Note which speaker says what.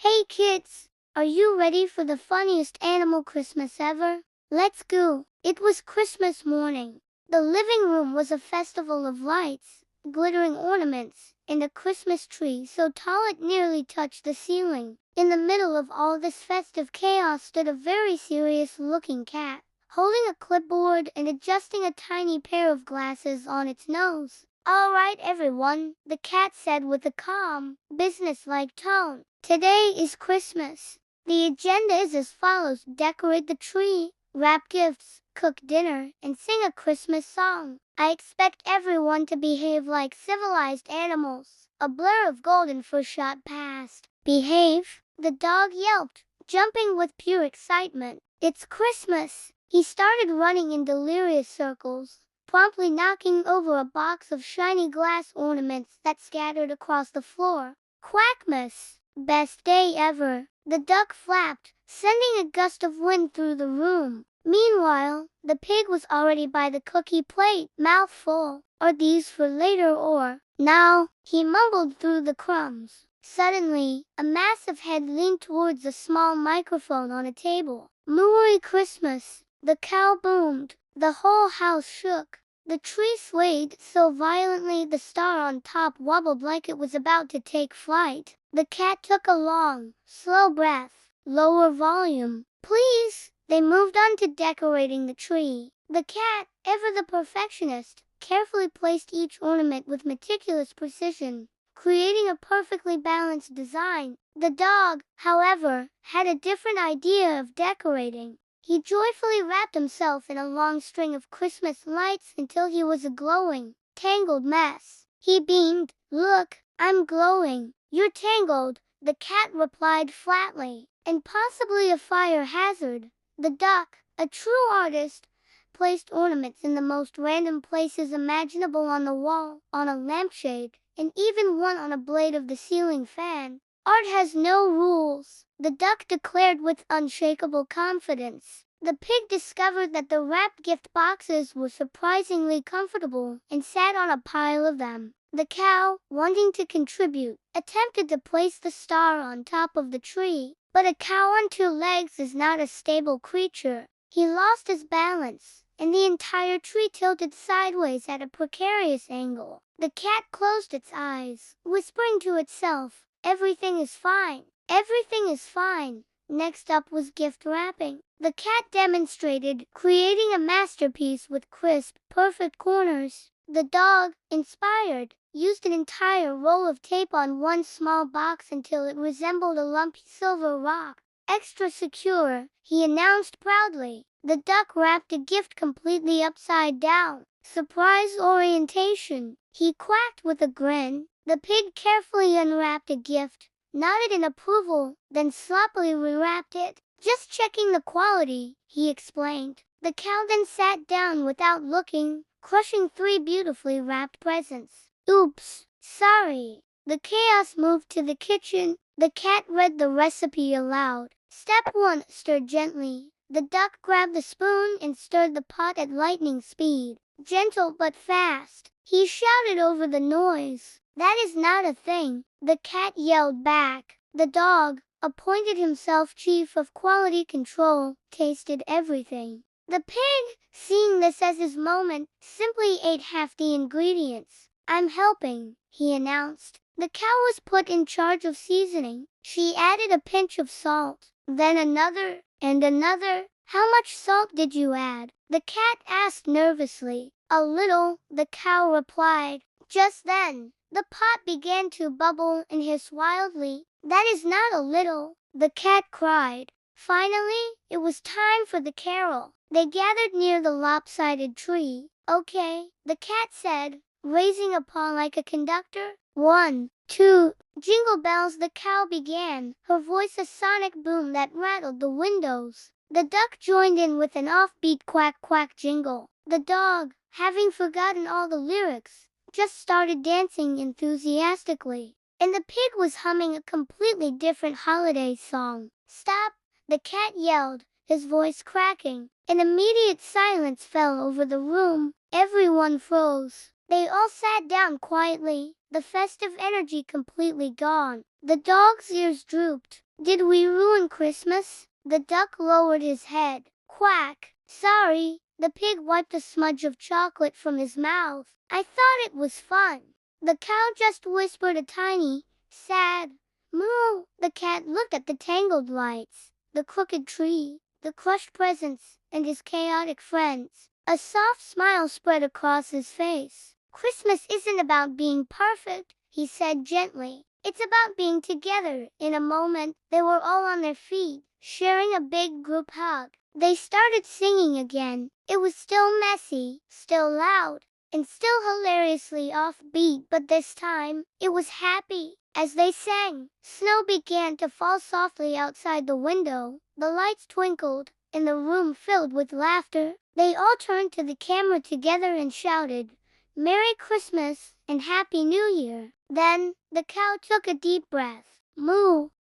Speaker 1: Hey kids, are you ready for the funniest animal Christmas ever? Let's go. It was Christmas morning. The living room was a festival of lights, glittering ornaments, and a Christmas tree so tall it nearly touched the ceiling. In the middle of all this festive chaos stood a very serious-looking cat, holding a clipboard and adjusting a tiny pair of glasses on its nose. "All right, everyone," the cat said with a calm, businesslike tone. "Today is Christmas. The agenda is as follows: decorate the tree, wrap gifts, cook dinner, and sing a Christmas song. I expect everyone to behave like civilized animals." A blur of golden fur shot past. "Behave?" the dog yelped, jumping with pure excitement. "It's Christmas!" He started running in delirious circles, promptly knocking over a box of shiny glass ornaments that scattered across the floor. "Quackmas! Best day ever!" the duck flapped, sending a gust of wind through the room. Meanwhile, the pig was already by the cookie plate, mouth full. "Are these for later or now?" he mumbled through the crumbs. Suddenly, a massive head leaned towards a small microphone on a table. "Merry Christmas!" the cow boomed. The whole house shook. The tree swayed so violently the star on top wobbled like it was about to take flight. The cat took a long, slow breath. "Lower volume, please." They moved on to decorating the tree. The cat, ever the perfectionist, carefully placed each ornament with meticulous precision, creating a perfectly balanced design. The dog, however, had a different idea of decorating. He joyfully wrapped himself in a long string of Christmas lights until he was a glowing, tangled mess. He beamed. "Look, I'm glowing." "You're tangled," the cat replied flatly, "and possibly a fire hazard." The duck, a true artist, placed ornaments in the most random places imaginable: on the wall, on a lampshade, and even one on a blade of the ceiling fan. "Art has no rules," the duck declared with unshakable confidence. The pig discovered that the wrapped gift boxes were surprisingly comfortable and sat on a pile of them. The cow, wanting to contribute, attempted to place the star on top of the tree, but a cow on two legs is not a stable creature. He lost his balance, and the entire tree tilted sideways at a precarious angle. The cat closed its eyes, whispering to itself, "Everything is fine. Everything is fine." Next up was gift wrapping. The cat demonstrated, creating a masterpiece with crisp, perfect corners. The dog, inspired, used an entire roll of tape on one small box until it resembled a lumpy silver rock. "Extra secure," he announced proudly. The duck wrapped a gift completely upside down. "Surprise orientation," he quacked with a grin. The pig carefully unwrapped a gift, nodded in approval, then sloppily rewrapped it. "Just checking the quality," he explained. The cow then sat down without looking, crushing 3 beautifully wrapped presents. "Oops, sorry." The chaos moved to the kitchen. The cat read the recipe aloud. "Step 1, stir gently." The duck grabbed the spoon and stirred the pot at lightning speed. "Gentle but fast," he shouted over the noise. "That is not a thing," the cat yelled back. The dog, appointed himself chief of quality control, tasted everything. The pig, seeing this as his moment, simply ate half the ingredients. "I'm helping," he announced. The cow was put in charge of seasoning. She added a pinch of salt, then another, and another. "How much salt did you add?" the cat asked nervously. "A little," the cow replied. Just then, the pot began to bubble and hiss wildly. "That is not a little," the cat cried. Finally, it was time for the carol. They gathered near the lopsided tree. "Okay," the cat said, raising a paw like a conductor. 1, 2, jingle bells," the cow began, her voice a sonic boom that rattled the windows. The duck joined in with an offbeat quack quack jingle. The dog, having forgotten all the lyrics, just started dancing enthusiastically. And the pig was humming a completely different holiday song. "Stop!" the cat yelled, his voice cracking. An immediate silence fell over the room. Everyone froze. They all sat down quietly, the festive energy completely gone. The dog's ears drooped. Did we ruin Christmas? The duck lowered his head. Quack. Sorry. The pig wiped a smudge of chocolate from his mouth. I thought it was fun. The cow just whispered a tiny, sad moo. The cat looked at the tangled lights, the crooked tree, the crushed presents, and his chaotic friends. A soft smile spread across his face. Christmas isn't about being perfect, he said gently. It's about being together. In a moment, they were all on their feet, sharing a big group hug. They started singing again. It was still messy, still loud, and still hilariously offbeat, but this time, it was happy. As they sang, snow began to fall softly outside the window. The lights twinkled, and the room filled with laughter. They all turned to the camera together and shouted, "Merry Christmas and Happy New Year." Then, the cow took a deep breath. Moo!